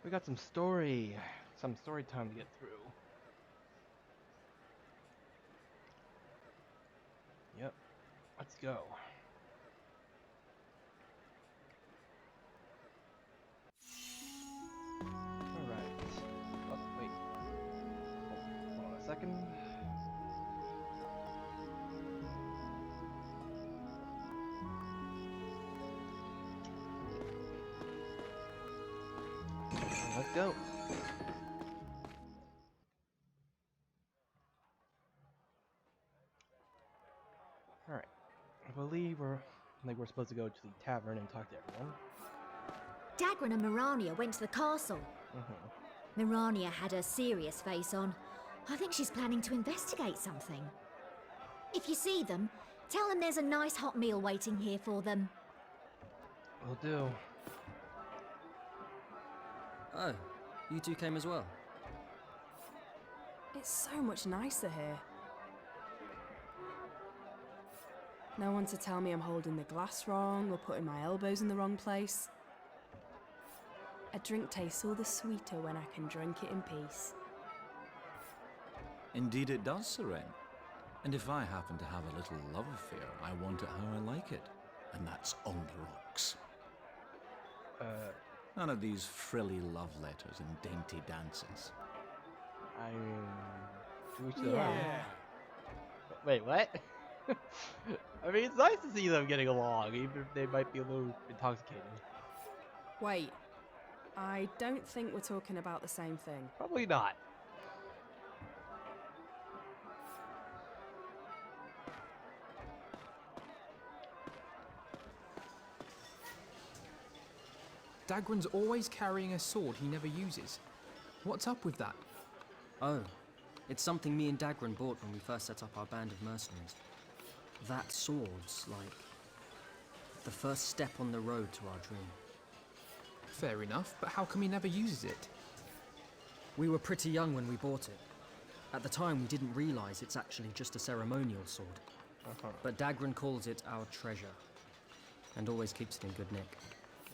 We got some story time to get through. Yep, let's go. Alright. Oh, wait. Hold on a second. Let's go. Alright. I believe we're supposed to go to the tavern and talk to everyone. Dagran and Mirania went to the castle. Mirania had a serious face on. I think she's planning to investigate something. If you see them, tell them there's a nice hot meal waiting here for them. Will do. Oh, you two came as well? It's so much nicer here. No one to tell me I'm holding the glass wrong or putting my elbows in the wrong place. A drink tastes all the sweeter when I can drink it in peace. Indeed it does, Seren. And if I happen to have a little love affair, I want it how I like it. And that's on the rocks. None of these frilly love letters and dainty dances. To each their own. Yeah. Wait, what? I mean, it's nice to see them getting along, even if they might be a little intoxicated. Wait, I don't think we're talking about the same thing. Probably not. Dagran's always carrying a sword he never uses. What's up with that? Oh, it's something me and Dagran bought when we first set up our band of mercenaries. That sword's like the first step on the road to our dream. Fair enough, but how come he never uses it? We were pretty young when we bought it. At the time, we didn't realize it's actually just a ceremonial sword. But Dagran calls it our treasure, and always keeps it in good nick.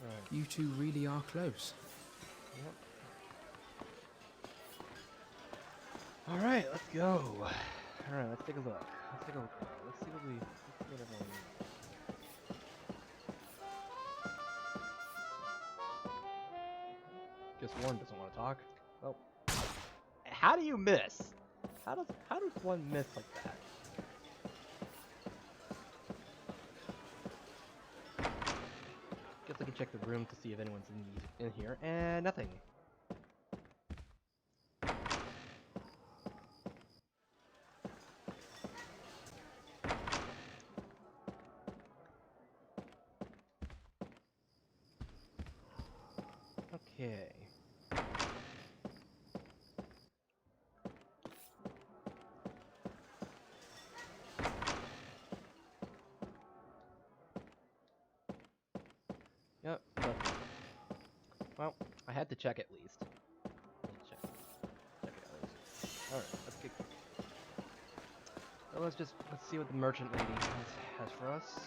Right. You two really are close. Yep. Alright, let's go. Alright, let's take a look. Let's see what everyone needs. Guess one doesn't want to talk. Well, how do you miss? How does one miss like that? Guess I can check the room to see if anyone's in here, and nothing. Okay. Yep, nothing. Well, I had to check at least. Check it at least. Alright, let's see what the merchant lady has for us.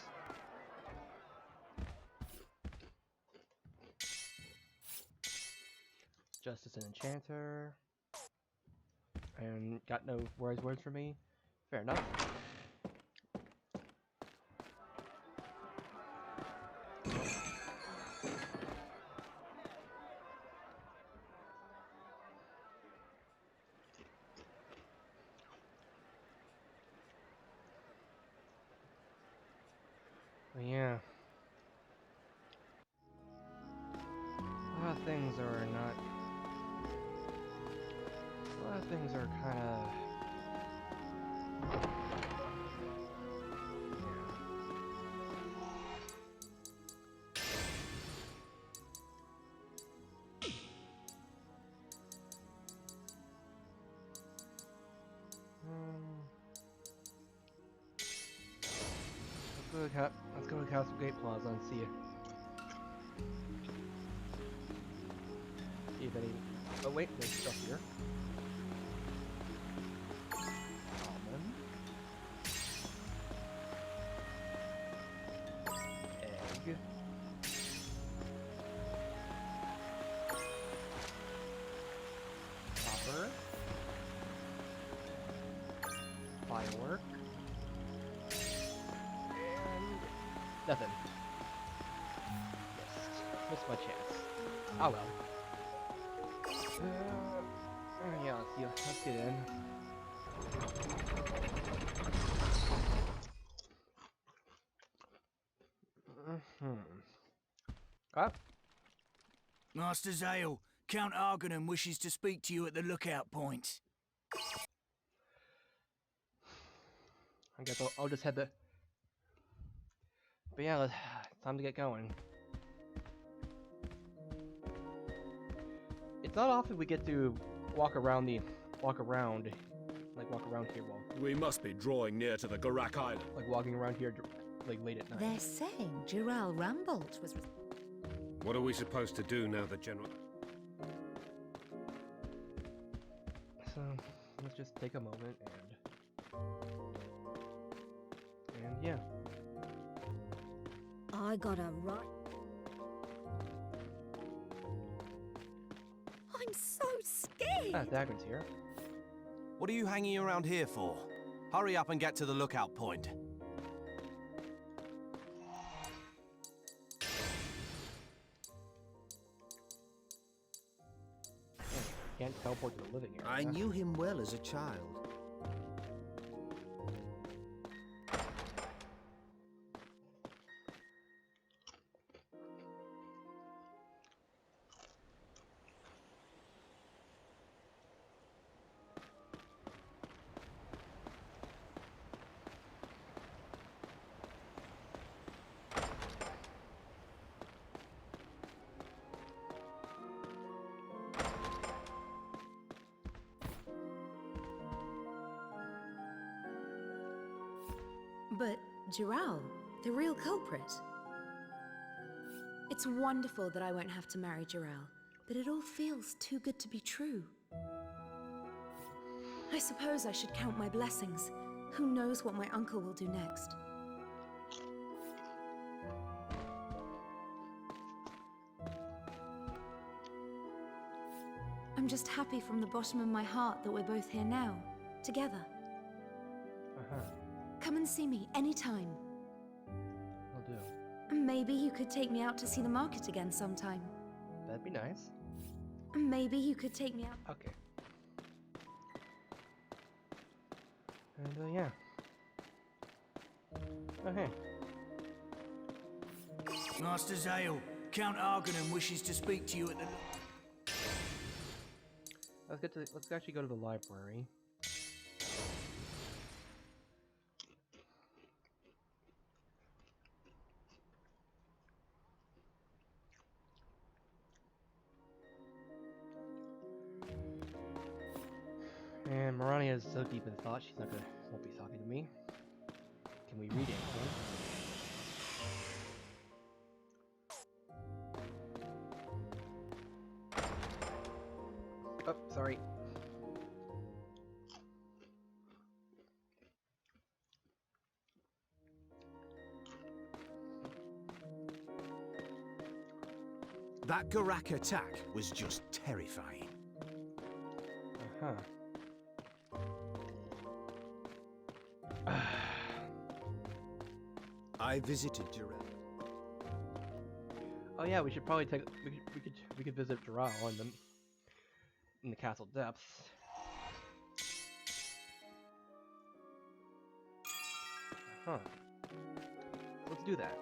Justice and Enchanter. And got no wise words for me. Fair enough. But yeah. A lot of things are not. A lot of things are kind of. Let's go to Castle Gate Plaza and see if any. Oh wait, there's stuff here. Almond. Egg. firework. And nothing. Missed my chance. Oh well. Yeah, let's get in. Up. Master Zale, Count Argonham wishes to speak to you at the lookout point. I guess I'll just head the. But yeah, time to get going. It's not often we get to walk around here while We must be drawing near to the Garak Island. like walking around here like late at night. They're saying Giral Rambolt was... What are we supposed to do now that General... So let's just take a moment and yeah. I got a right... I'm so scared! Dagger's here. What are you hanging around here for? Hurry up and get to the lookout point. Can't teleport to the living area. I knew him well as a child. But Giral, the real culprit. It's wonderful that I won't have to marry Giral, but it all feels too good to be true. I suppose I should count my blessings. Who knows what my uncle will do next? I'm just happy from the bottom of my heart that we're both here now, together. Come and see me anytime. I'll do. Maybe you could take me out to see the market again sometime. That'd be nice. Maybe you could take me out. Okay. And yeah. Okay. Master Zale, Count Argonham wishes to speak to you at the... Let's actually go to the library. And Marania is so deep in thought, she's won't be talking to me. Can we read anything? Oh, sorry. That Garak attack was just terrifying. Uh-huh. I visited Giral. Oh yeah, we should probably take we could visit Giral in the castle depths. Huh. Let's do that.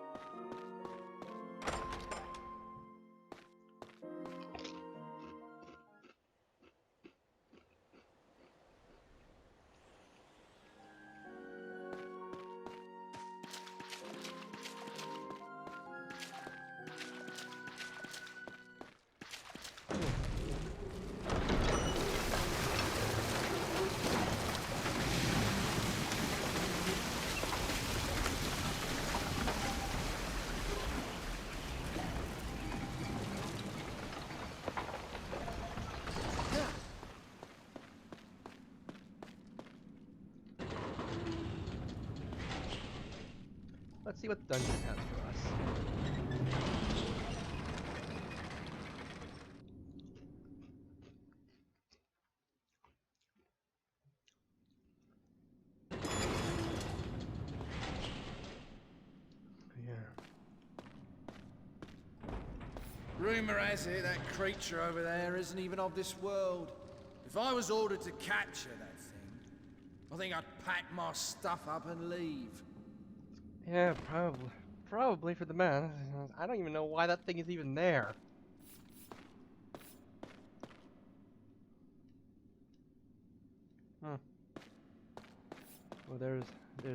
Let's see what the dungeon has for us. Rumour has it that creature over there isn't even of this world. If I was ordered to capture that thing, I think I'd pack my stuff up and leave. Yeah, probably. Probably for the man. I don't even know why that thing is even there. Well, there's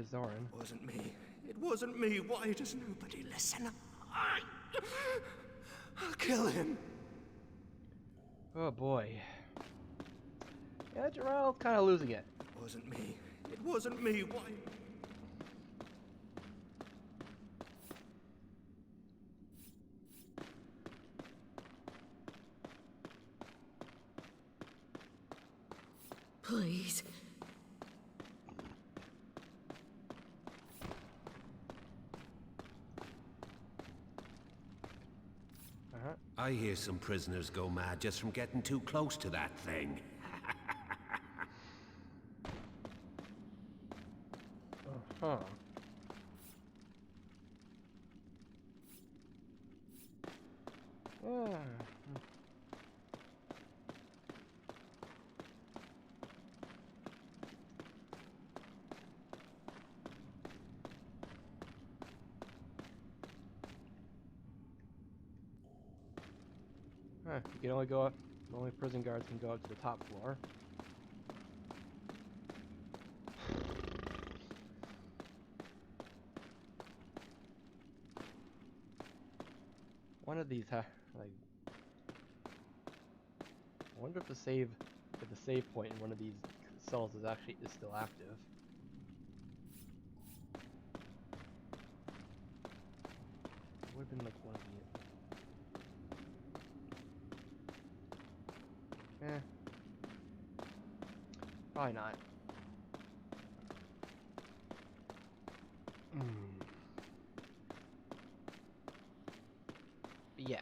Zoran. It wasn't me. It wasn't me. Why does nobody listen? I'll kill him. Oh boy. Yeah, Gerald's kind of losing it. It wasn't me. It wasn't me. Why? Please. I hear some prisoners go mad just from getting too close to that thing. Uh-huh. Yeah. Huh, you can only go up, only prison guards can go up to the top floor. One of these, like, I wonder if the save point in one of these cells is still active. It would have been like one of these. Probably not. But yeah.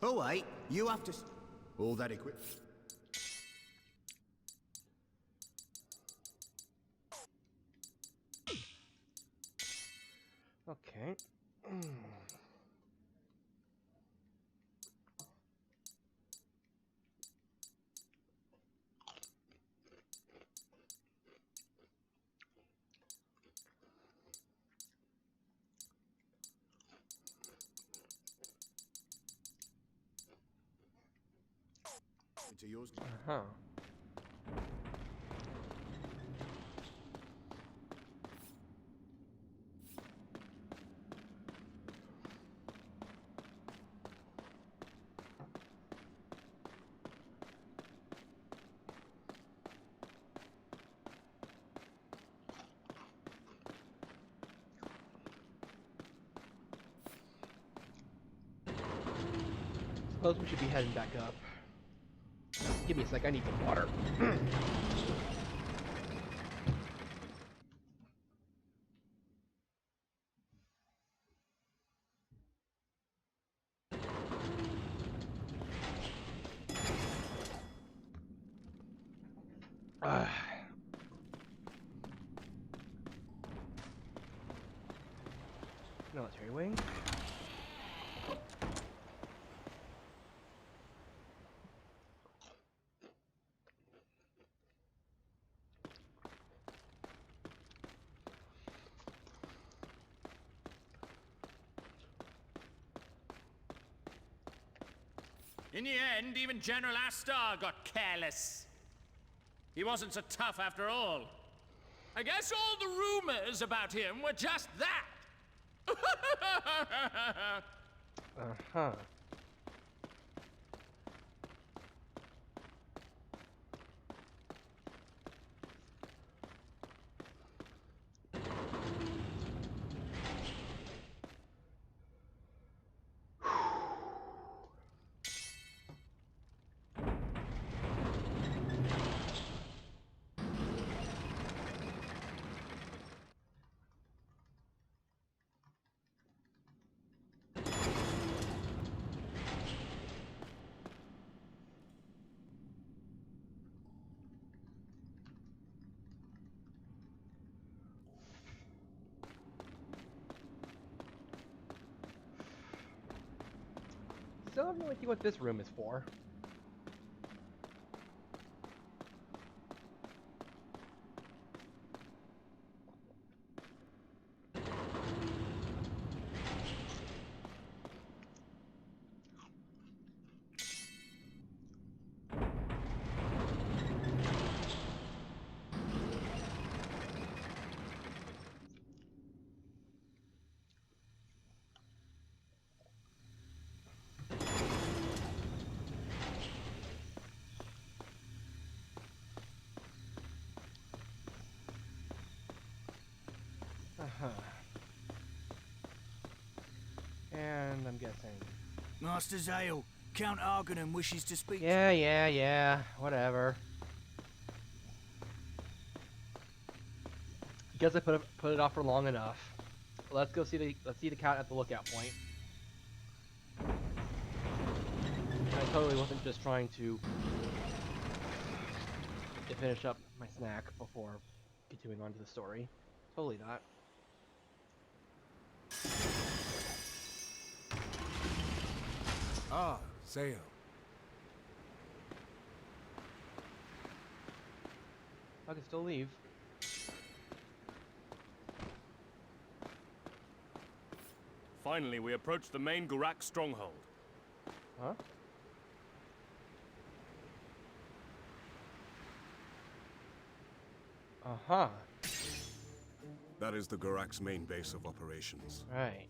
Oh, wait, you have to... All that equipped. Okay. Into yours. Uh-huh. Suppose we should be heading back up. Give me a sec, I need some water. Military wing. In the end, even General Astar got careless. He wasn't so tough after all. I guess all the rumors about him were just that. Uh-huh. still have no idea what this room is for. And I'm guessing. Master Zale, Count Argonan wishes to speak. Yeah. Whatever. Guess I put it off for long enough. Let's go see the count at the lookout point. I totally wasn't just trying to finish up my snack before continuing on to the story. Totally not. Ah, Zale. I can still leave. Finally, we approach the main Gurak stronghold. Huh? Uh-huh. That is the Gurak's main base of operations. Right.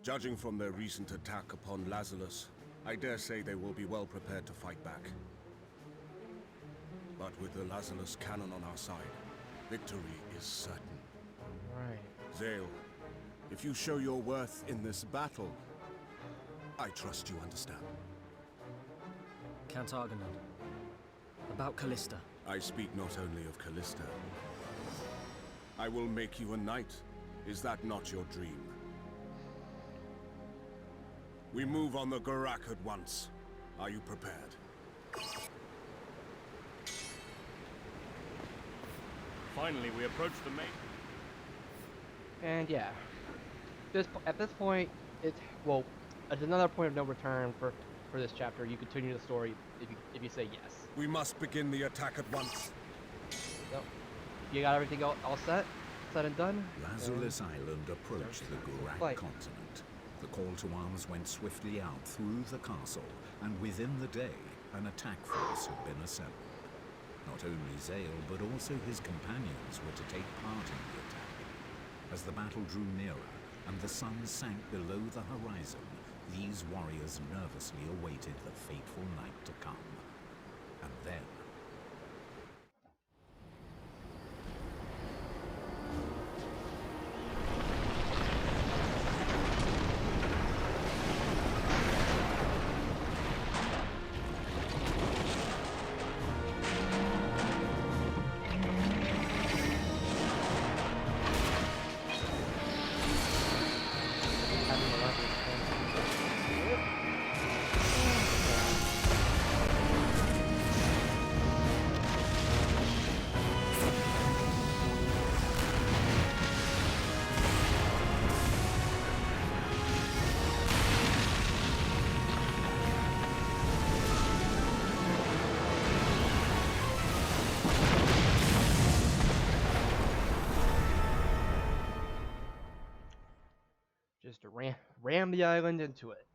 Judging from their recent attack upon Lazarus, I dare say they will be well prepared to fight back. But with the Lazarus cannon on our side, victory is certain. Right. Zale, if you show your worth in this battle, I trust you understand. Count Argonan. About Callista. I speak not only of Callista. I will make you a knight. Is that not your dream? We move on the Gurak at once. Are you prepared? Finally, we approach the main... And yeah. At this point, it's another point of no return for this chapter. You continue the story if you say yes. We must begin the attack at once. So, you got everything all set? Said and done? Lazarus Island approached the Gurak continent. The call to arms went swiftly out through the castle, and within the day, an attack force had been assembled. Not only Zale, but also his companions were to take part in the attack. As the battle drew nearer, and the sun sank below the horizon, these warriors nervously awaited the fateful night to come. And then... Just ram the island into it.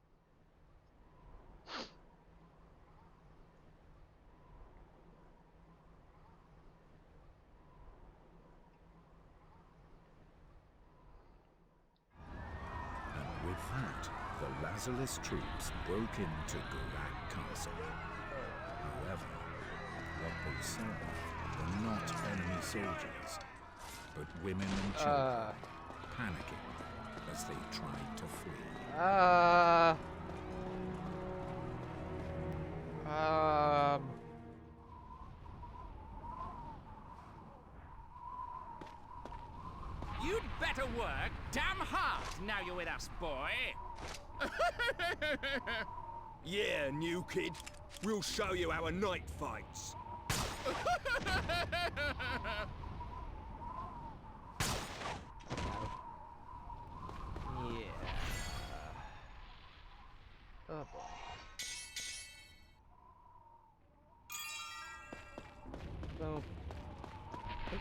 And with that, the Lazarus troops broke into Gurak Castle. However, what they saw were not enemy soldiers, but women and children panicking as they tried to flee. You'd better work damn hard now you're with us, boy. Yeah, new kid. We'll show you how a knight fights. Yeah. Oh boy.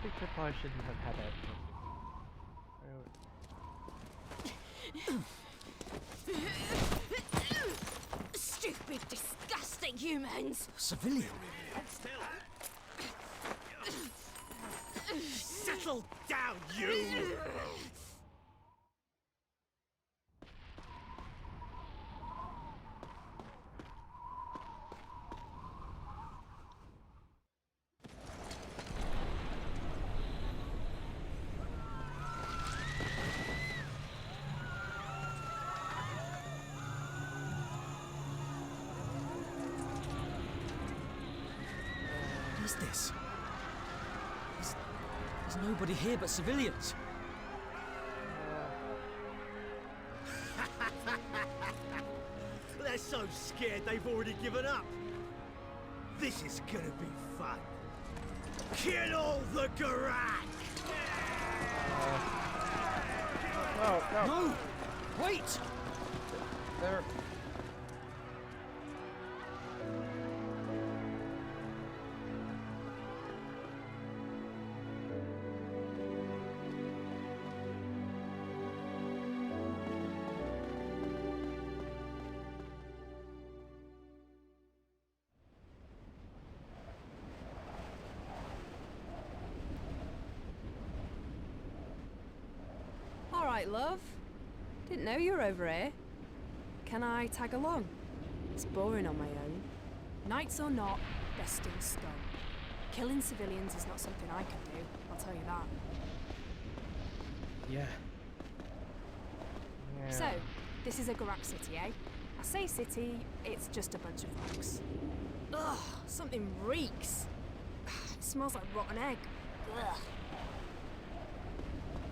Victor probably shouldn't have had that. Stupid, disgusting humans! Civilian? Settle down, you! What is this? There's nobody here but civilians. They're so scared they've already given up. This is gonna be fun. Kill all the Garak! No! Wait! There. All right, love. Didn't know you were over here. Can I tag along? It's boring on my own. Knights or not, they're still scum. Killing civilians is not something I can do, I'll tell you that. Yeah. So, this is a Garak city, eh? I say city, it's just a bunch of rocks. Ugh, something reeks. It smells like rotten egg. Ugh.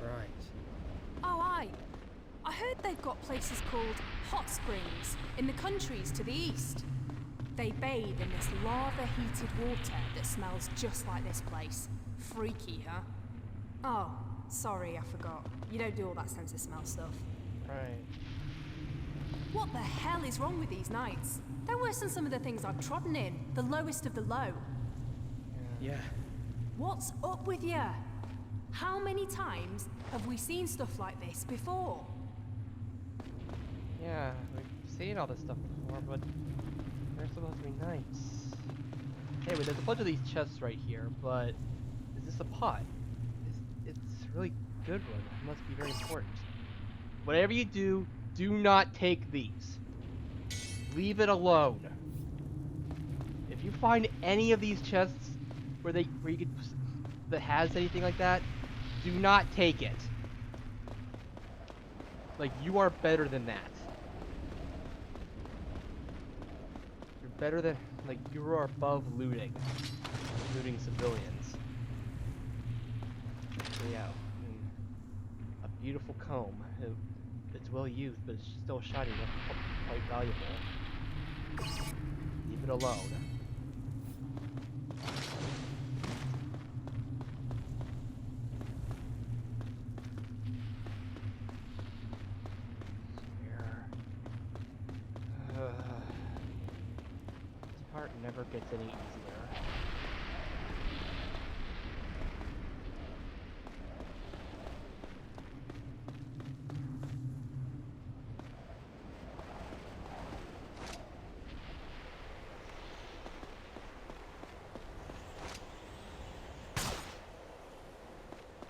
Right. Oh, aye. I heard they've got places called hot springs in the countries to the east. They bathe in this lava-heated water that smells just like this place. Freaky, huh? Oh, sorry, I forgot. You don't do all that sense of smell stuff. Right. What the hell is wrong with these knights? They're worse than some of the things I've trodden in. The lowest of the low. Yeah. What's up with ya? How many times have we seen stuff like this before? Yeah, we've seen all this stuff before, but they're supposed to be nice. Anyway, there's a bunch of these chests right here, but is this a pot? It's a really good one. It must be very important. Whatever you do, do not take these. Leave it alone. If you find any of these chests where you could that has anything like that, do not take it. Like, you are better than that. You're better than, like, you are above looting civilians. So yeah, a beautiful comb. It's well used, but it's still shiny. That's quite valuable. Leave it alone. This part never gets any easier.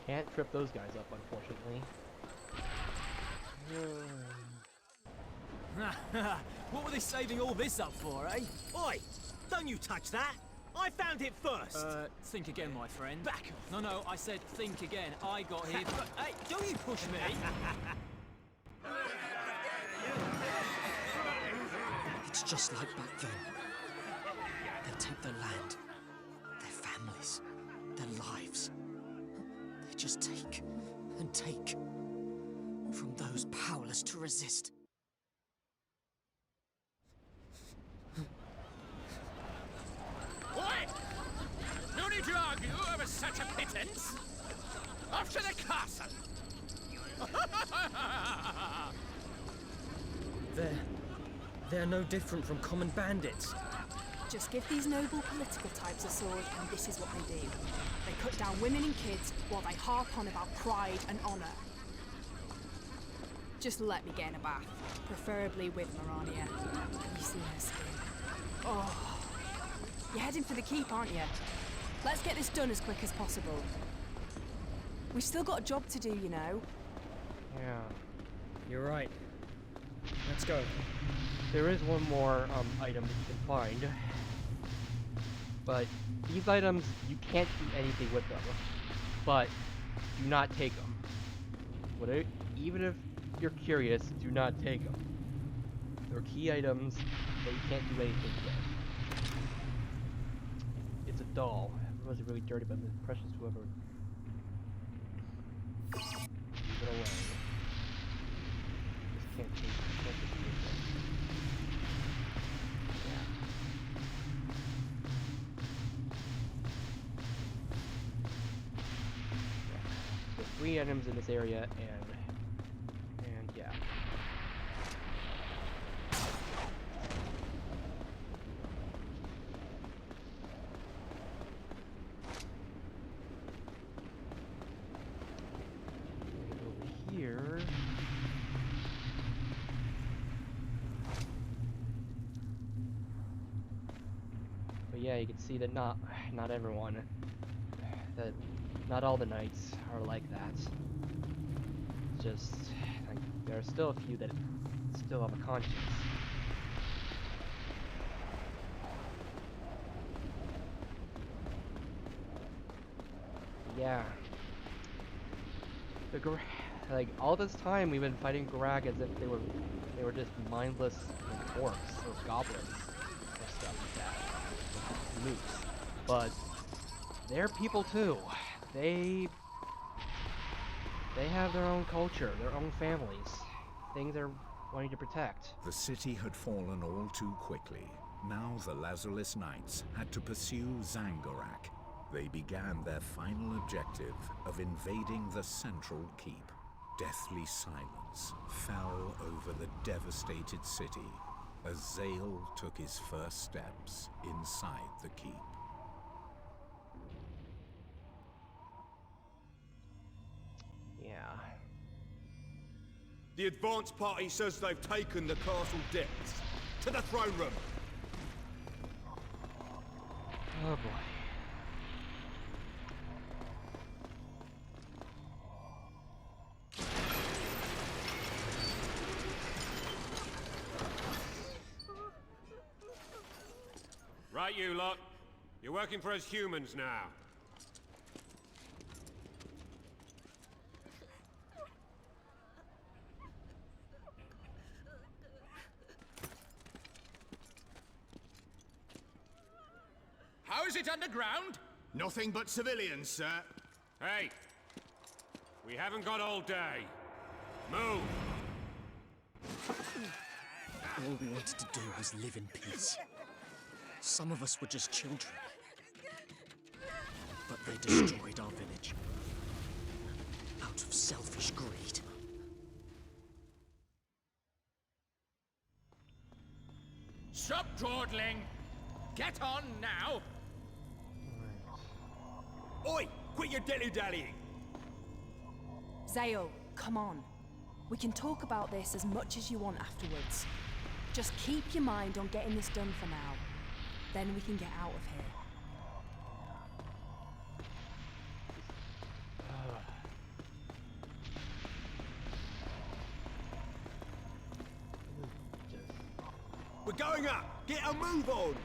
Can't trip those guys up, unfortunately. What were they saving all this up for, eh? Oi! Don't you touch that! I found it first! Think again, my friend. Back off! No, I said think again. I got here Hey, don't you push me! It's just like back then. They take their land, their families, their lives. They just take and take from those powerless to resist. What? No need to argue over such a pittance. Off to the castle. They're no different from common bandits. Just give these noble political types a sword, and this is what they do. They cut down women and kids while they harp on about pride and honour. Just let me get in a bath, preferably with Marania. Have you seen her skin? Oh, you're heading for the keep, aren't you? Let's get this done as quick as possible. We've still got a job to do, you know. Yeah. You're right. Let's go. There is one more item that you can find. But these items, you can't do anything with them. But do not take them. Even if you're curious, do not take them. They're key items that you can't do anything with. It's a doll. It was really dirty, but it's precious to whoever. Leave it away. Just can't take it. Can't just take it. Yeah. So 3 items in this area, and yeah. Over here. But yeah, you can see that not everyone, that not all the knights are like that. It's just like there are still a few that still have a conscience. Yeah. Like all this time we've been fighting Garag as if they were just mindless like, orcs or goblins or stuff like that. Mooks. But they're people too. They have their own culture, their own families, things they're wanting to protect. The city had fallen all too quickly. Now the Lazarus Knights had to pursue Zangorak. They began their final objective of invading the central keep. Deathly silence fell over the devastated city as Zale took his first steps inside the keep. Yeah. The advance party says they've taken the castle depths. To the throne room! Oh boy. Right, you lot. You're working for us humans now. How is it underground? Nothing but civilians, sir. Hey! We haven't got all day. Move! All we wanted to do was live in peace. Some of us were just children. But they destroyed our village. Out of selfish greed. Stop dawdling! Get on now! Oi! Quit your dilly-dallying! Zale, come on. We can talk about this as much as you want afterwards. Just keep your mind on getting this done for now. Then we can get out of here. We're going up! Get a move on!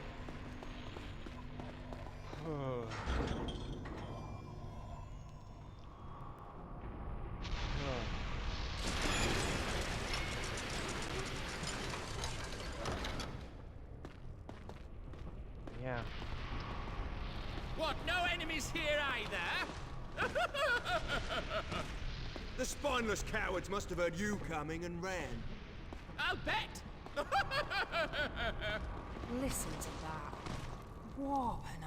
Yeah. What, no enemies here either? The spineless cowards must have heard you coming and ran. I'll bet! Listen to that. What an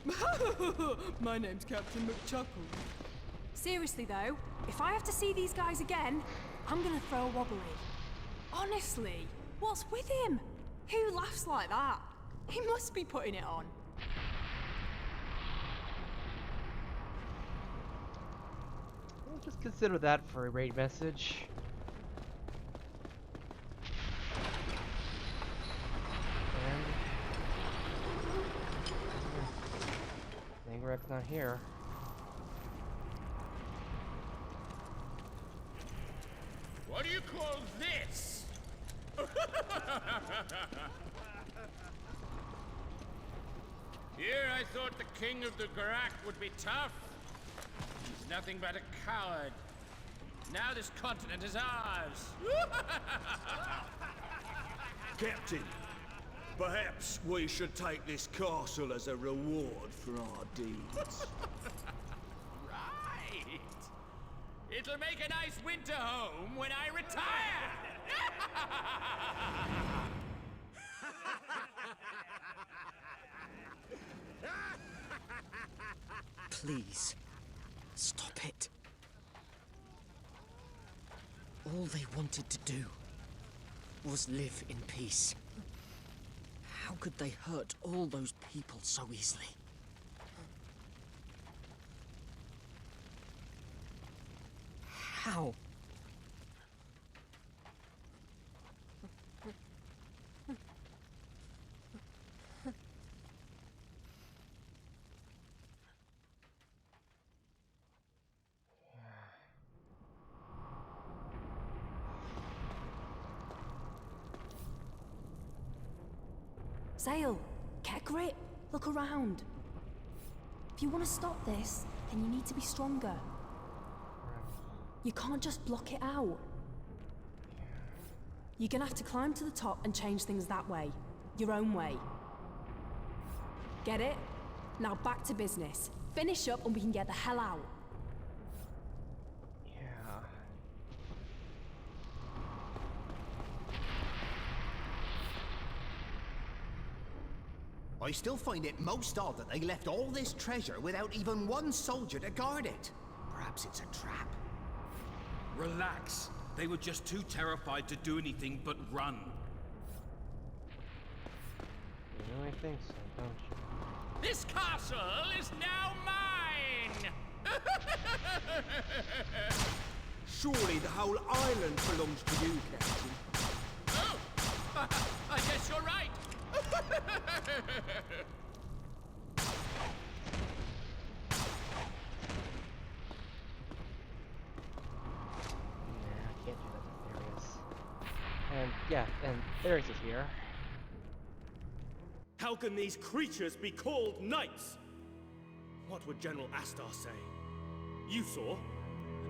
arsehole. My name's Captain McChuckle. Seriously though, if I have to see these guys again, I'm gonna throw a wobbly. Honestly, what's with him? Who laughs like that? He must be putting it on. We'll just consider that for a raid message. And Nagrek's not here. What do you call this? Here I thought the king of the Garak would be tough. He's nothing but a coward. Now this continent is ours. Captain, perhaps we should take this castle as a reward for our deeds. Right. It'll make a nice winter home when I retire. Please, stop it. All they wanted to do was live in peace. How could they hurt all those people so easily? How? Zale, get a grip. Look around. If you want to stop this, then you need to be stronger. You can't just block it out. You're gonna have to climb to the top and change things that way. Your own way. Get it? Now back to business. Finish up and we can get the hell out. I still find it most odd that they left all this treasure without even one soldier to guard it. Perhaps it's a trap. Relax. They were just too terrified to do anything but run. You really think so, don't you? This castle is now mine! Surely the whole island belongs to you, Captain. Oh! I guess you're right! Can't do that to Darius. And yeah, and Darius is here. How can these creatures be called knights? What would General Astar say? You saw?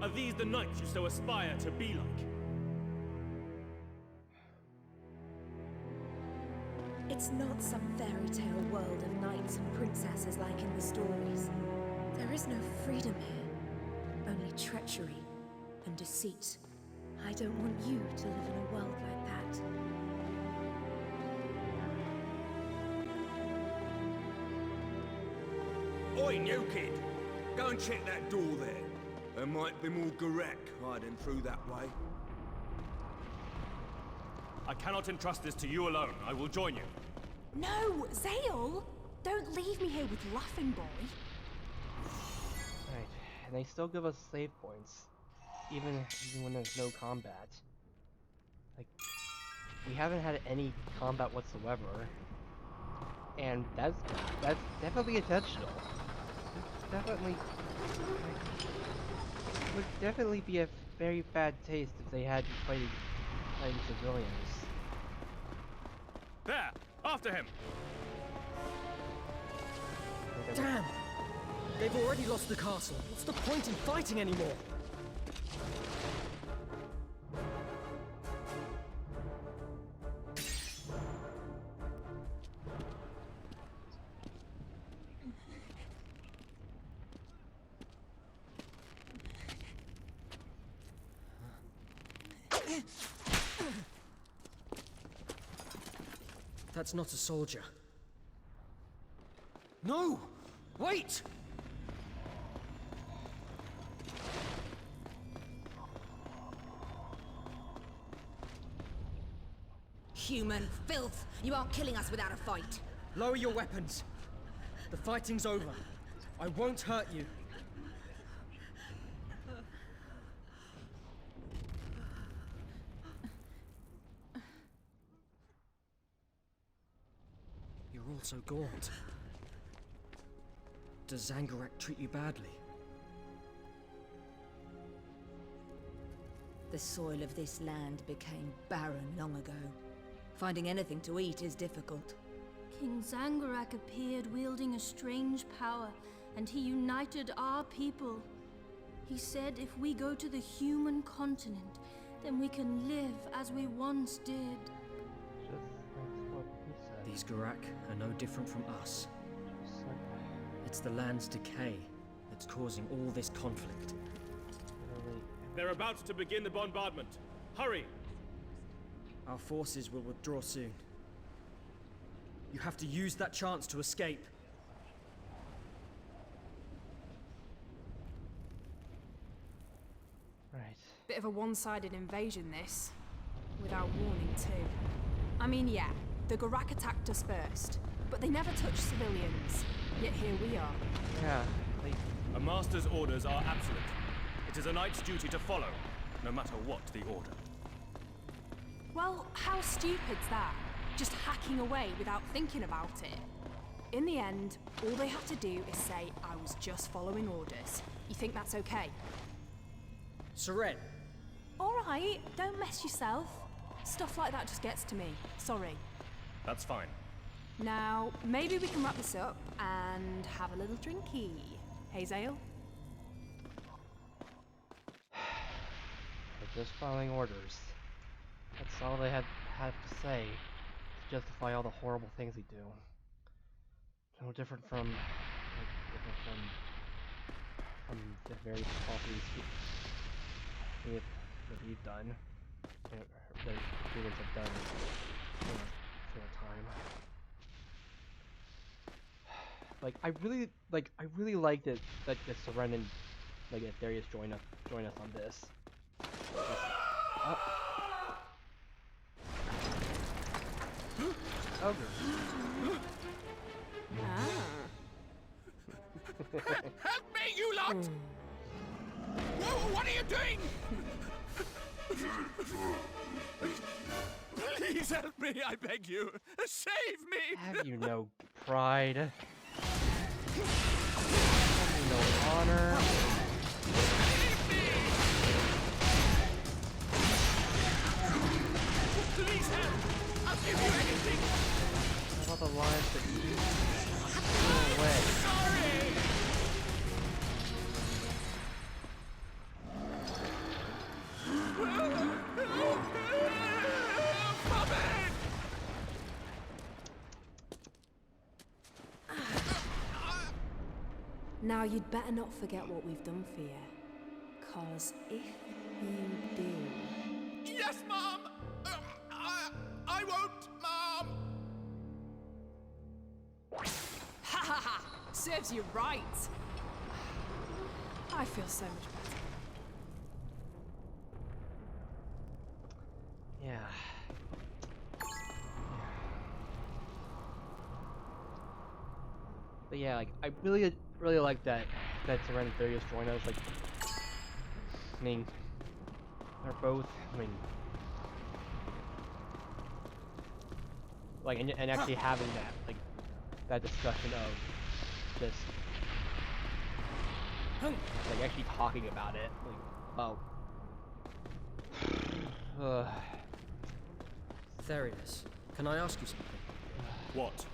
Are these the knights you so aspire to be like? It's not some fairy tale world of knights and princesses like in the stories. There is no freedom here, only treachery and deceit. I don't want you to live in a world like that. Oi, new kid! Go and check that door there. There might be more Garak hiding through that way. I cannot entrust this to you alone. I will join you. No, Zale! Don't leave me here with Laughing Boy. Right, and they still give us save points, even when there's no combat. Like, we haven't had any combat whatsoever, and that's definitely intentional. Definitely, would definitely be a very bad taste if they had you fighting civilians. There! After him! Damn! They've already lost the castle. What's the point in fighting anymore? That's not a soldier. No! Wait! Human filth! You aren't killing us without a fight. Lower your weapons. The fighting's over. I won't hurt you. You're all so gaunt. Does Zangarak treat you badly? The soil of this land became barren long ago. Finding anything to eat is difficult. King Zangarak appeared wielding a strange power, and he united our people. He said if we go to the human continent, then we can live as we once did. These Gurak are no different from us. It's the land's decay that's causing all this conflict. They're about to begin the bombardment. Hurry! Our forces will withdraw soon. You have to use that chance to escape. Right. Bit of a one-sided invasion, this. Without warning, too. I mean, yeah, the Gurak attacked us first, but they never touched civilians. Yet here we are. Yeah. A master's orders are absolute. It is a knight's duty to follow, no matter what the order. Well, how stupid's that? Just hacking away without thinking about it. In the end, all they have to do is say, I was just following orders. You think that's okay? Seren. All right, don't mess yourself. Stuff like that just gets to me. Sorry. That's fine. Now, maybe we can wrap this up and have a little drinky. Hey, Zale? They're just following orders. That's all they have to say to justify all the horrible things they do. No different from the various atrocities that we've done, that humans have done for a time. Like I really like that Seren and Darius join us on this. Ogre. Help me, you lot! Whoa, what are you doing? Please help me, I beg you. Save me! Have you no pride? Have you no honor? Please help! I'll give you anything! How about the lives that you threw away? Sorry! Now you'd better not forget what we've done for you. 'Cause if you do... Yes, Mom! I won't, Mom! Ha ha ha! Serves you right! I feel so much better. Yeah. But yeah, like I really like that Seren and Darius join us. Like, I mean, they're both. I mean, like, and actually having that discussion of just like actually talking about it, like about. Therius, can I ask you something? What?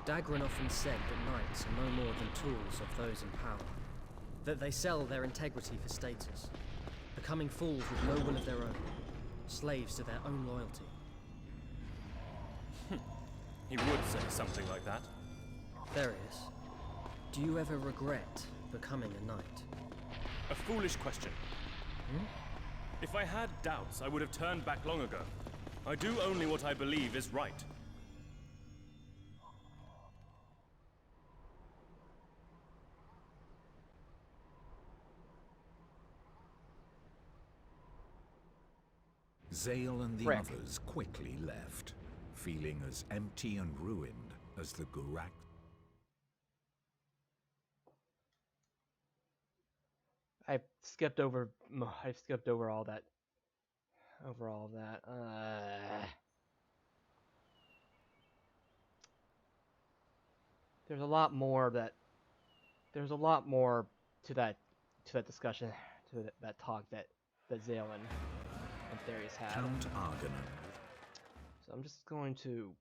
Dagran often said that knights are no more than tools of those in power. That they sell their integrity for status, becoming fools with no will of their own, slaves to their own loyalty. He would say something like that. Therius, do you ever regret becoming a knight? A foolish question. If I had doubts, I would have turned back long ago. I do only what I believe is right. Zale and the Frick. others quickly left, feeling as empty and ruined as the Gurak. I've skipped over all that. There's a lot more to that discussion, to that talk that Zalen and Therius had. Count Argonon. So I'm just going to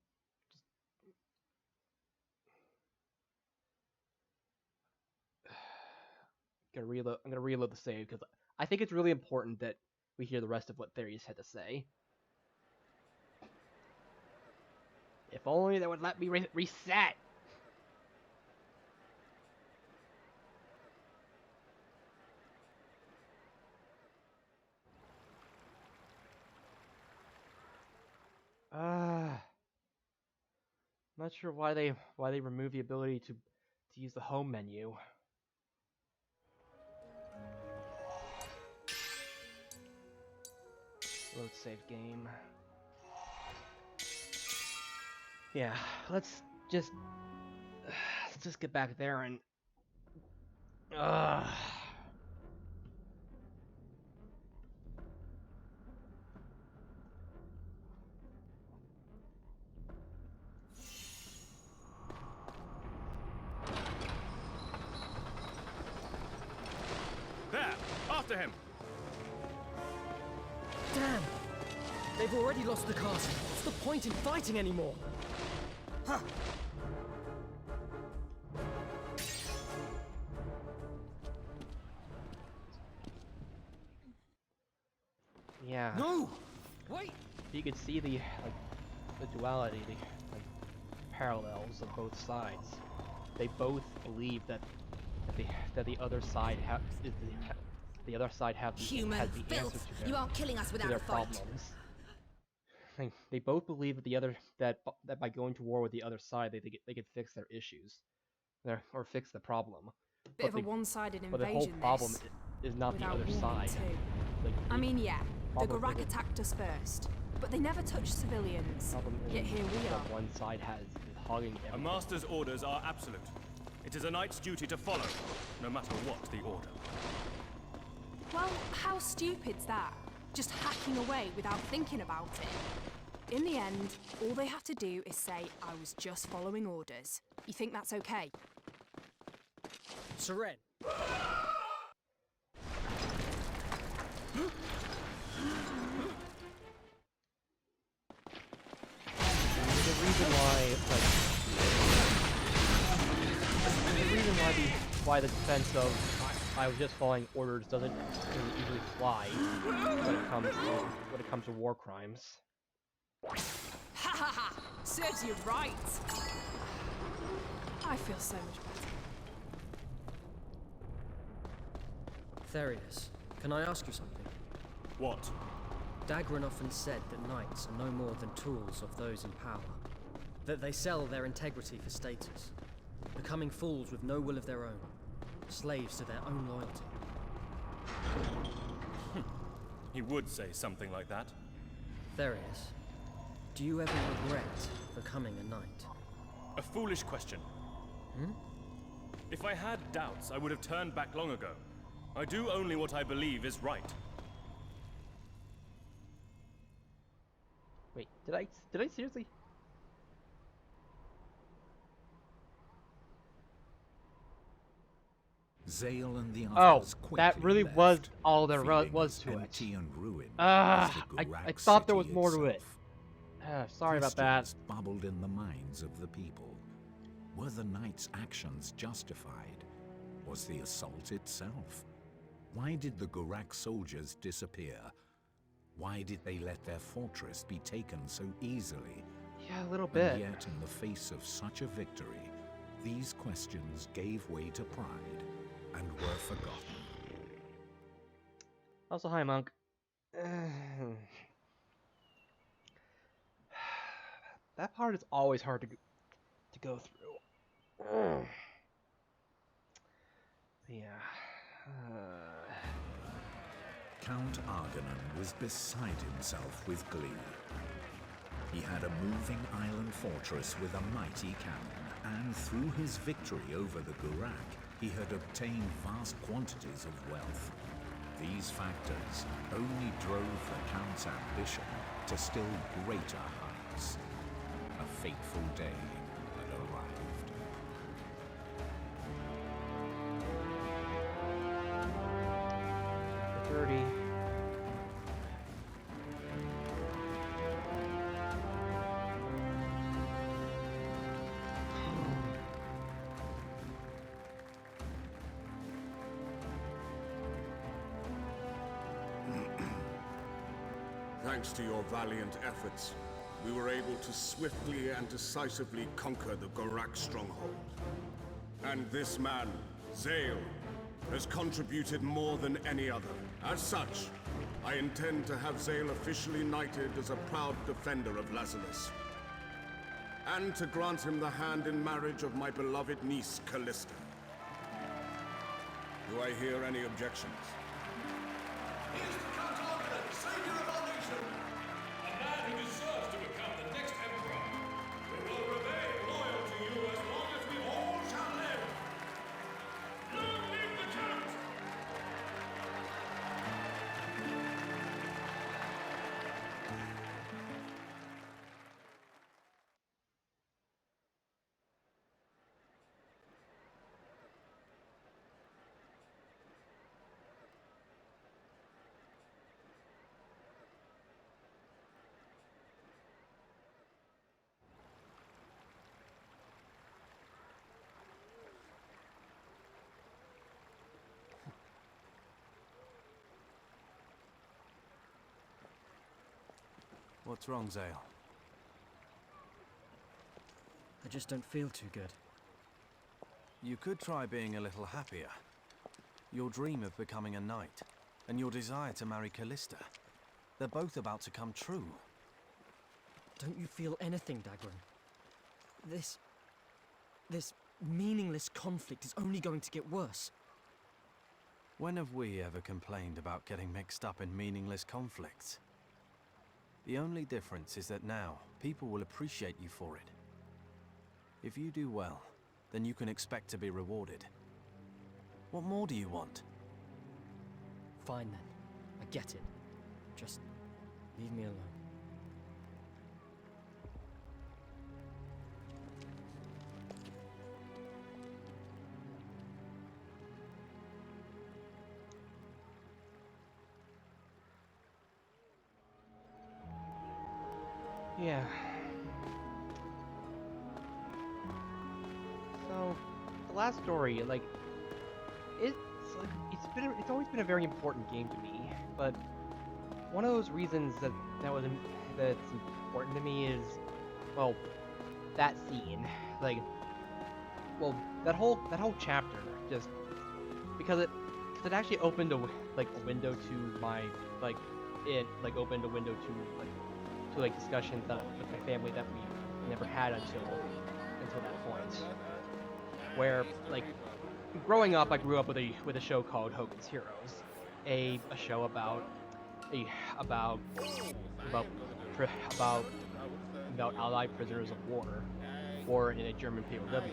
I'm gonna reload the save because I think it's really important that we hear the rest of what Therius had to say. If only they would let me reset. Not sure why they remove the ability to use the home menu. Load save game. Yeah, let's just get back there and There! After him! Damn! They've already lost the castle. What's the point in fighting anymore? Huh. Yeah. No! Wait! You could see the duality, the parallels of both sides. They both believe that the other side have the other side has the answer to their, you aren't killing us without their a fight. problems. They both believe that that by going to war with the other side, they could fix their issues, or fix the problem. Bit of a one-sided invasion. But the whole problem is not the other side. I mean, yeah, the Gurak attacked us first, but they never touched civilians. Yet here we are. One side is hogging everything. A master's orders are absolute. It is a knight's duty to follow, no matter what the order. Well, how stupid's that? Just hacking away without thinking about it. In the end, all they have to do is say, I was just following orders. You think that's okay? Seren. Why the defense of I was just following orders doesn't easily fly when it comes to war crimes. Ha ha ha! Serves you right. I feel so much better. Therius, can I ask you something? What? Dagran often said that knights are no more than tools of those in power. That they sell their integrity for status, becoming fools with no will of their own, slaves to their own loyalty. He would say something like that. Therius, do you ever regret becoming a knight? A foolish question. Hmm? If I had doubts, I would have turned back long ago. I do only what I believe is right. Wait, did I seriously? Zale and the others quickly that really left, was all there was to it. empty and ruined I as the Gurak thought there was city more to it. itself. Sorry about that. Questions bubbled in the minds of the people. Were the knights' actions justified? Was the assault itself? Why did the Gurak soldiers disappear? Why did they let their fortress be taken so easily? Yeah, a little bit. And yet, in the face of such a victory, these questions gave way to pride and were forgotten. Also, hi, Monk. That part is always hard to go through. Yeah. Count Argonon was beside himself with glee. He had a moving island fortress with a mighty cannon, and through his victory over the Gurak, he had obtained vast quantities of wealth. These factors only drove the Count's ambition to still greater heights. A fateful day had arrived. Dirty. Thanks to your valiant efforts, we were able to swiftly and decisively conquer the Gurak stronghold. And this man, Zale, has contributed more than any other. As such, I intend to have Zale officially knighted as a proud defender of Lazarus. And to grant him the hand in marriage of my beloved niece, Callista. Do I hear any objections? He is the Count Organon, savior of our nation! A man who deserves to become the next emperor. We will remain loyal to you as long as we all shall live! Long live the Count! What's wrong, Zale? I just don't feel too good. You could try being a little happier. Your dream of becoming a knight, and your desire to marry Callista, they're both about to come true. Don't you feel anything, Dagran? This meaningless conflict is only going to get worse. When have we ever complained about getting mixed up in meaningless conflicts? The only difference is that now, people will appreciate you for it. If you do well, then you can expect to be rewarded. What more do you want? Fine then. I get it. Just leave me alone. Yeah. So, the last story, like, it's always been a very important game to me, but one of those reasons that's important to me is, well, that scene, like, well, that whole chapter, just because it actually opened a window to my opened a window to discussions that with my family that we never had until that point. Where growing up, I grew up with a show called Hogan's Heroes, a show about Allied prisoners of war in a German POW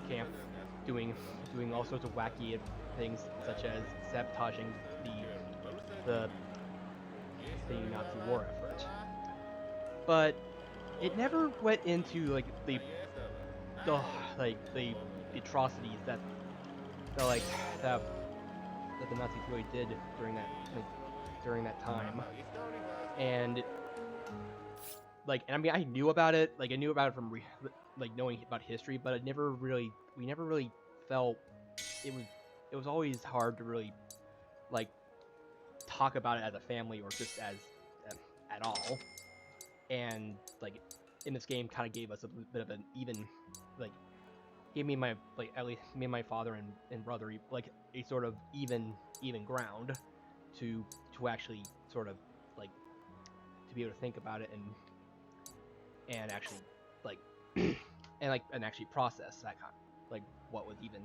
camp, doing all sorts of wacky things such as sabotaging the Nazi war effort. But it never went into the atrocities that the Nazis really did during that time. And I mean, I knew about it. I knew about it from knowing about history, but we never really felt it was always hard to really talk about it as a family or just as at all. And in this game kind of gave us a bit of an even gave me my at least me and my father and brother a sort of even ground to actually sort of to be able to think about it and actually and actually process that kind of, what was even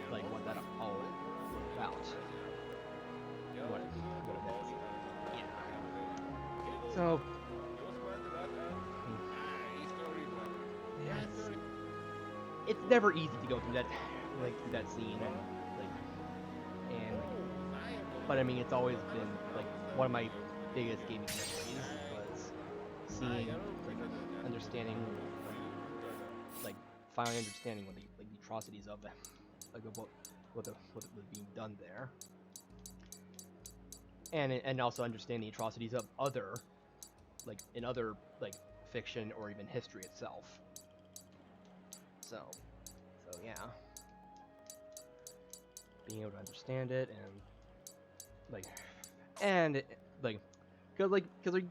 what that all about, what it is. Yeah. So it's never easy to go through that, like through that scene, but I mean, it's always been like one of my biggest gaming memories was seeing, like, understanding, like finally understanding what the atrocities of what was being done there, and also understand the atrocities of other, like in other like fiction or even history itself. So yeah, being able to understand it because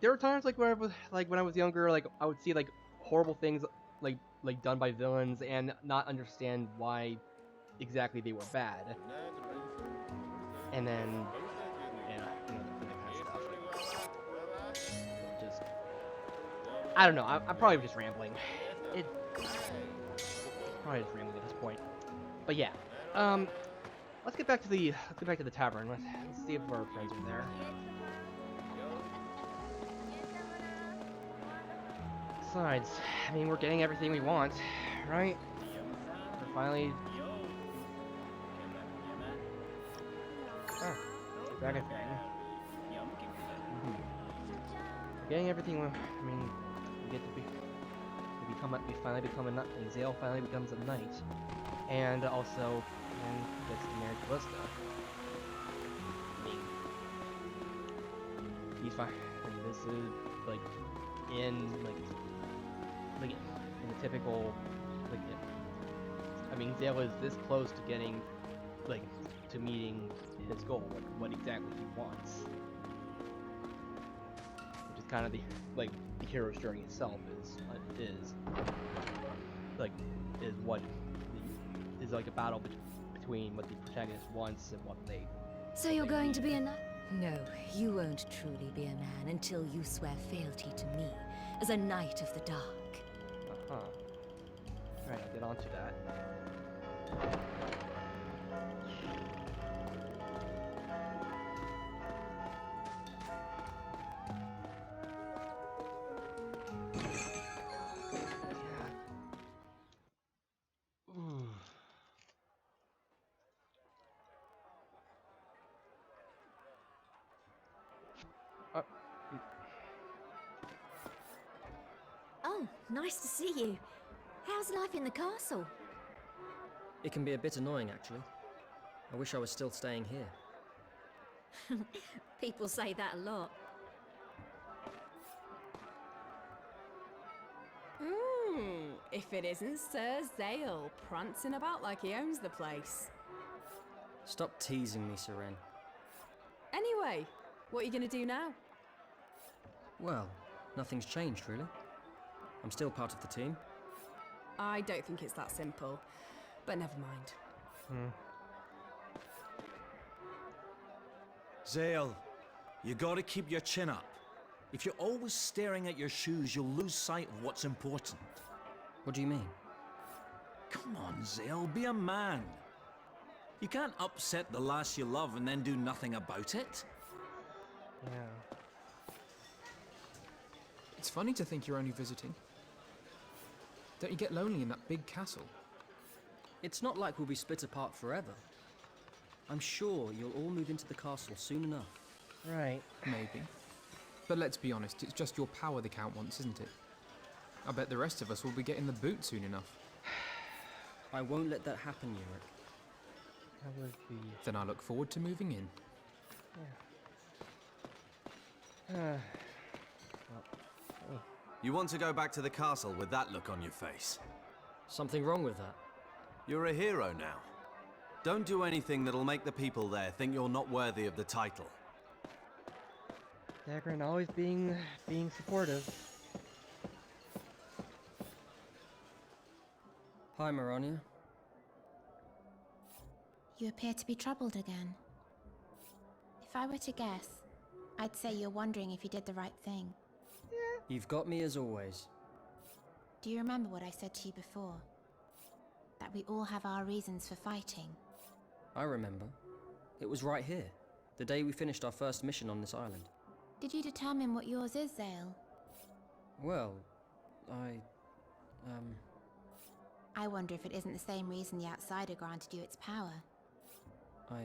there were times like when I was younger, like I would see like horrible things like done by villains and not understand why exactly they were bad, and then that kind of stuff. Just I don't know. I'm probably just rambling. It's probably just rambling at this point. But yeah, let's get back to the tavern. Let's see if our friends are there. Besides, I mean, we're getting everything we want, right? We're finally. Dragon Fang. We're getting everything. I mean, we get to be. We finally become a knight, and Zale finally becomes a knight, and also gets married to Lista. I mean, he's fine. I mean, this is like in the typical I mean, Zale is this close to getting to meeting his goal, like what exactly he wants, which is kind of the hero's journey itself is like a battle between what the protagonist wants and what they. So you're going to be a knight? No, you won't truly be a man until you swear fealty to me as a knight of the dark. Alright, I'll get on to that. Oh, nice to see you. How's life in the castle? It can be a bit annoying, actually. I wish I was still staying here. People say that a lot. If it isn't Sir Zale, prancing about like he owns the place. Stop teasing me, Seren. Anyway, what are you gonna do now? Well, nothing's changed, really. I'm still part of the team. I don't think it's that simple, but never mind. Zale, you gotta keep your chin up. If you're always staring at your shoes, you'll lose sight of what's important. What do you mean? Come on, Zale, be a man. You can't upset the lass you love and then do nothing about it. Yeah. It's funny to think you're only visiting. Don't you get lonely in that big castle? It's not like we'll be split apart forever. I'm sure you'll all move into the castle soon enough. Right. Maybe. But let's be honest, it's just your power the Count wants, isn't it? I bet the rest of us will be getting the boot soon enough. I won't let that happen, Yurik. That would be... Then I look forward to moving in. Yeah. You want to go back to the castle with that look on your face? Something wrong with that? You're a hero now. Don't do anything that'll make the people there think you're not worthy of the title. Dagran always being supportive. Hi, Marania. You appear to be troubled again. If I were to guess, I'd say you're wondering if you did the right thing. You've got me as always. Do you remember what I said to you before? That we all have our reasons for fighting. I remember. It was right here, the day we finished our first mission on this island. Did you determine what yours is, Zale? Well, I wonder if it isn't the same reason the outsider granted you its power. I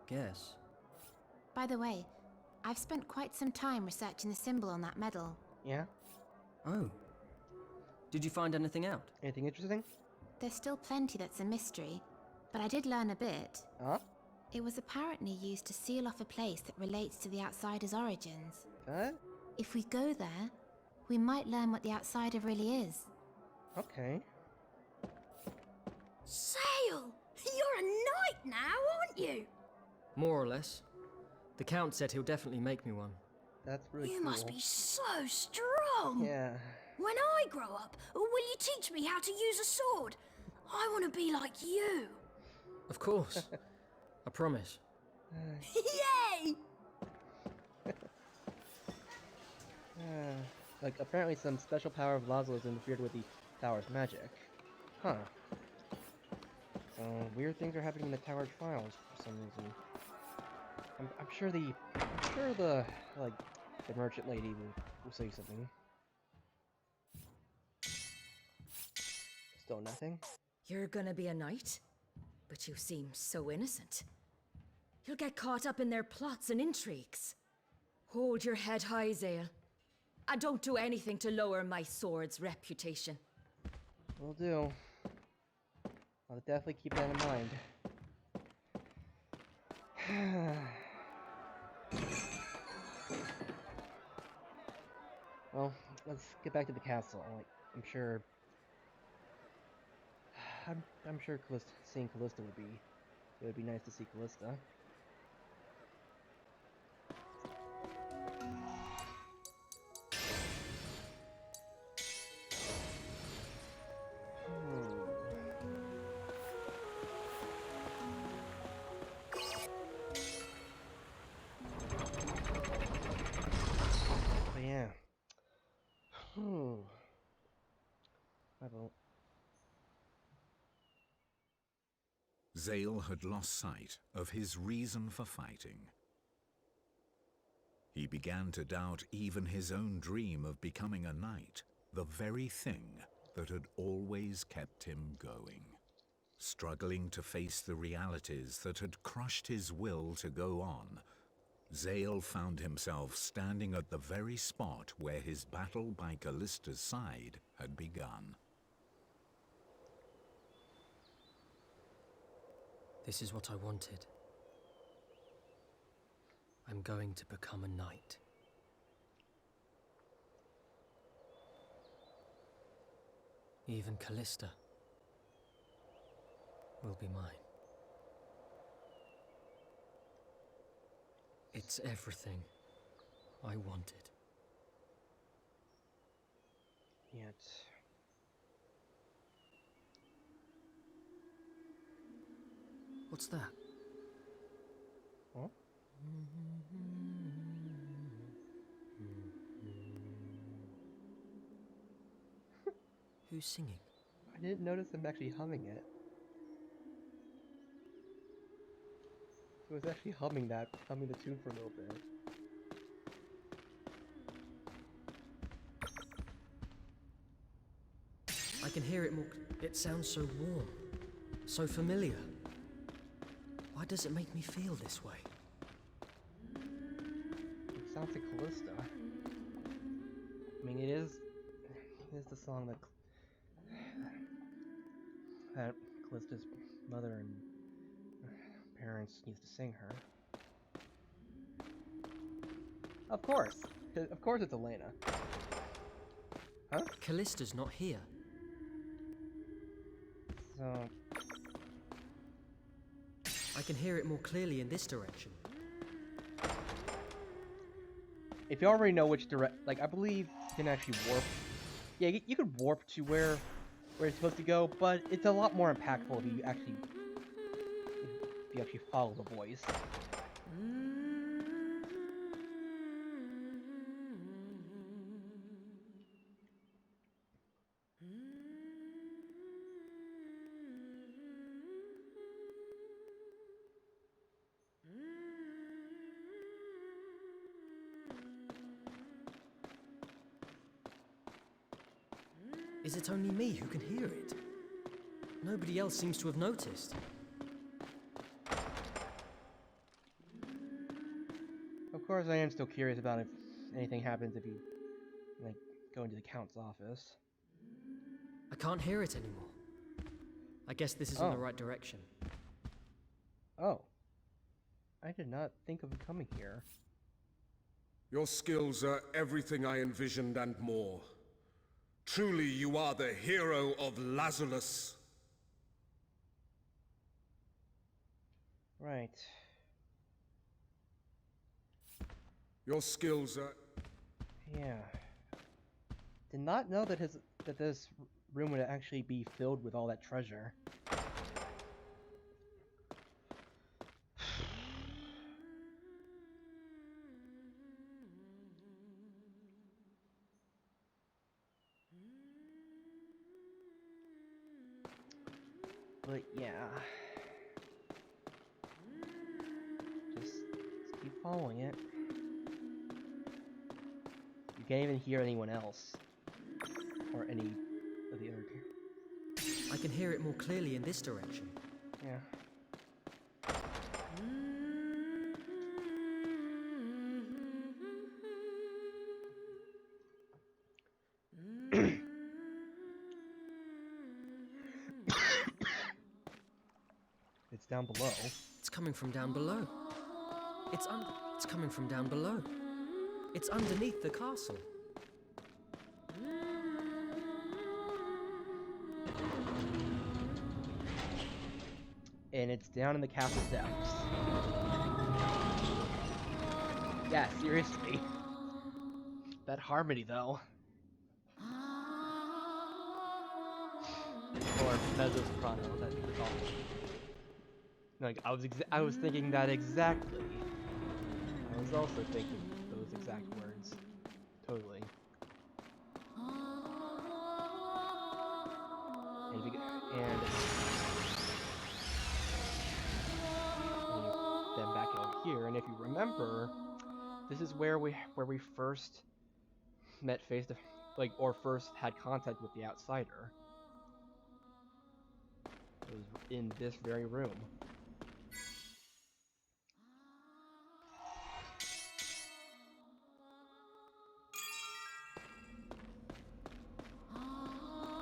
guess. By the way, I've spent quite some time researching the symbol on that medal. Yeah? Oh. Did you find anything out? Anything interesting? There's still plenty that's a mystery, but I did learn a bit. Huh? It was apparently used to seal off a place that relates to the outsider's origins. What? If we go there, we might learn what the outsider really is. Okay. Sail! You're a knight now, aren't you? More or less. The Count said he'll definitely make me one. That's really You cool. must be so strong! Yeah. When I grow up, will you teach me how to use a sword? I want to be like you. Of course. I promise. Yay! Like, apparently some special power of Laszlo's interfered with the tower's magic. Huh. So, weird things are happening in the tower trials for some reason. I'm sure the merchant lady will say something. Still nothing? You're gonna be a knight? But you seem so innocent. You'll get caught up in their plots and intrigues. Hold your head high, Zale. And don't do anything to lower my sword's reputation. Will do. I'll definitely keep that in mind. Well, let's get back to the castle. Like, I'm sure seeing Callista would be nice to see Callista. But yeah. I vote. Zale had lost sight of his reason for fighting. He began to doubt even his own dream of becoming a knight, the very thing that had always kept him going. Struggling to face the realities that had crushed his will to go on, Zale found himself standing at the very spot where his battle by Callista's side had begun. This is what I wanted. I'm going to become a knight. Even Callista will be mine. It's everything I wanted. Yet. What's that? Huh? Who's singing? I didn't notice him actually humming it. He was actually humming the tune for a little bit. I can hear it more. It sounds so warm, so familiar. Why does it make me feel this way? It sounds like Callista. I mean, it is the song that Callista's mother and parents used to sing her. Of course it's Elena. Huh? Callista's not here. So I can hear it more clearly in this direction. if you already know which like, I believe you can actually warp. Yeah, you could warp to where it's supposed to go, but it's a lot more impactful if you actually follow the voice. Is it only me who can hear it? Nobody else seems to have noticed. Of course, I am still curious about if anything happens if you, like, go into the Count's office. I can't hear it anymore. I guess this is in the right direction. Oh. I did not think of coming here. Your skills are everything I envisioned and more. Truly, you are the hero of Lazarus. Right. Your skills are... Yeah. Did not know that this room would actually be filled with all that treasure. But yeah. Just keep following it. You can't even hear anyone else. Or any of the other characters. I can hear it more clearly in this direction. Yeah. It's down below. It's coming from down below. It's coming from down below. It's underneath the castle. And it's down in the castle depths. Yeah, seriously. That harmony, though. Or mezzo soprano. That's all. Like I was thinking that exactly. I was also thinking those exact words. Totally. And then back out here, and if you remember, this is where we first met face to or first had contact with the outsider. It was in this very room.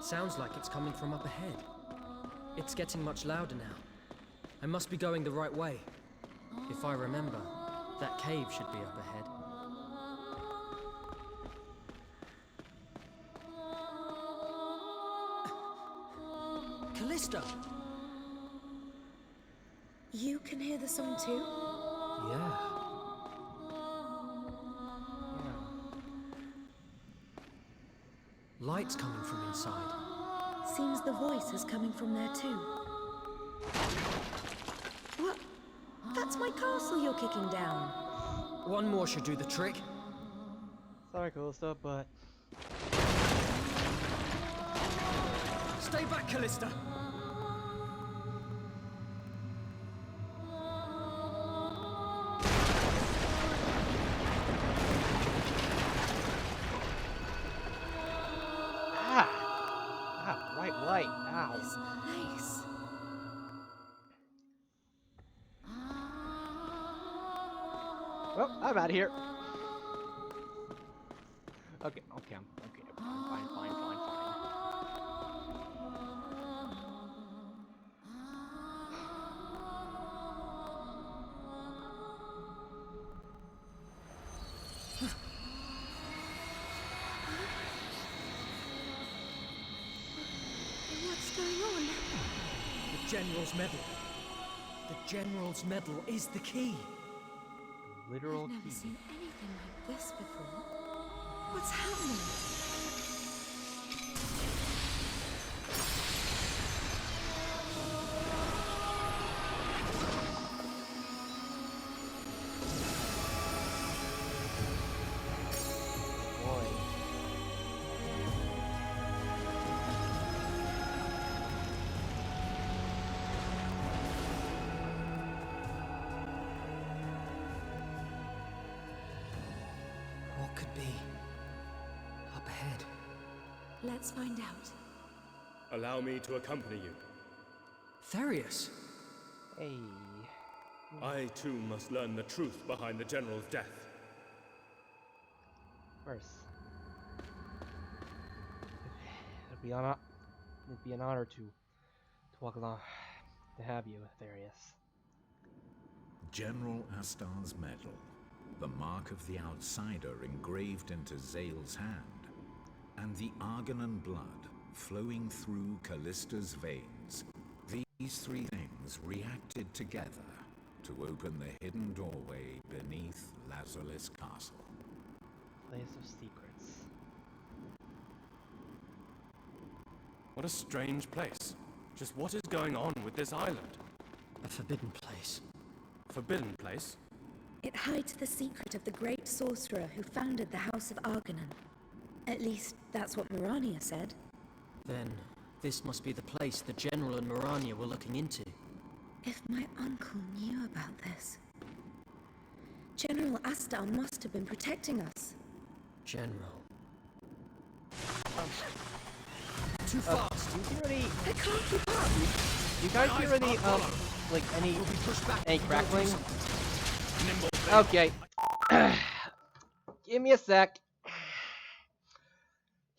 Sounds like it's coming from up ahead. It's getting much louder now. I must be going the right way. If I remember, that cave should be up ahead. Callista! You can hear the song too? Yeah. Light's coming from inside. Seems the voice is coming from there too. What? That's my castle you're kicking down. One more should do the trick. Sorry, Callista, but... Stay back, Callista! Right light. Ow. This place. Well, I'm out of here. Okay, fine. What's going on? The General's medal. The General's medal is the key. Literal I've never key. seen anything like this before. What's happening? What could be up ahead? Let's find out. Allow me to accompany you. Therius! Hey. I too must learn the truth behind the General's death. Of course. It'd be an honor to walk along, to have you, Therius. General Astar's medal, the mark of the outsider engraved into Zale's hand, and the Argonan blood flowing through Callista's veins. These three things reacted together to open the hidden doorway beneath Lazarus Castle. Place of secrets. What a strange place. Just what is going on with this island? A forbidden place. Forbidden place? It hides the secret of the great sorcerer who founded the House of Argonan. At least, that's what Mirania said. Then, this must be the place the General and Mirania were looking into. If my uncle knew about this... General Astar must have been protecting us. General. Too fast. Do you hear any... I can't keep up! Do you guys hear any, like, any crackling? Okay. Give me a sec.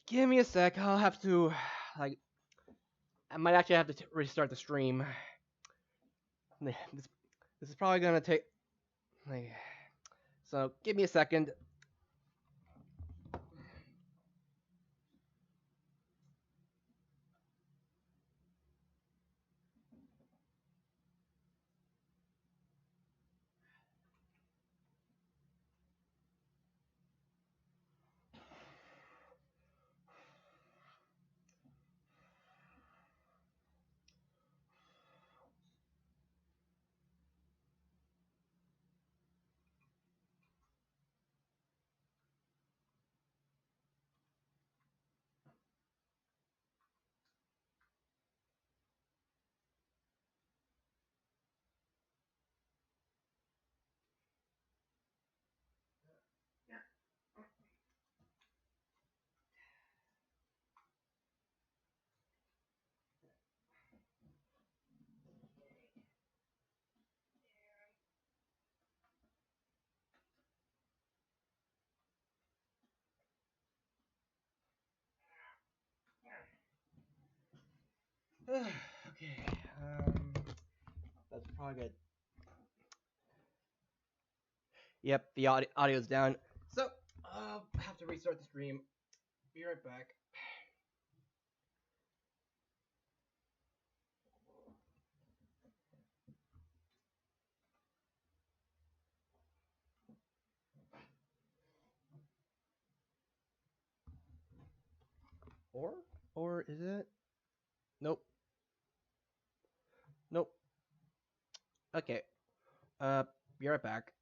Give me a sec. I'll have to, like... I might actually have to restart the stream. This is probably gonna take... like... So, give me a second. Okay, that's probably good. Yep, the audio's down. So, I have to restart the stream. Be right back. Or is it? Nope. Nope. Okay. Be right back.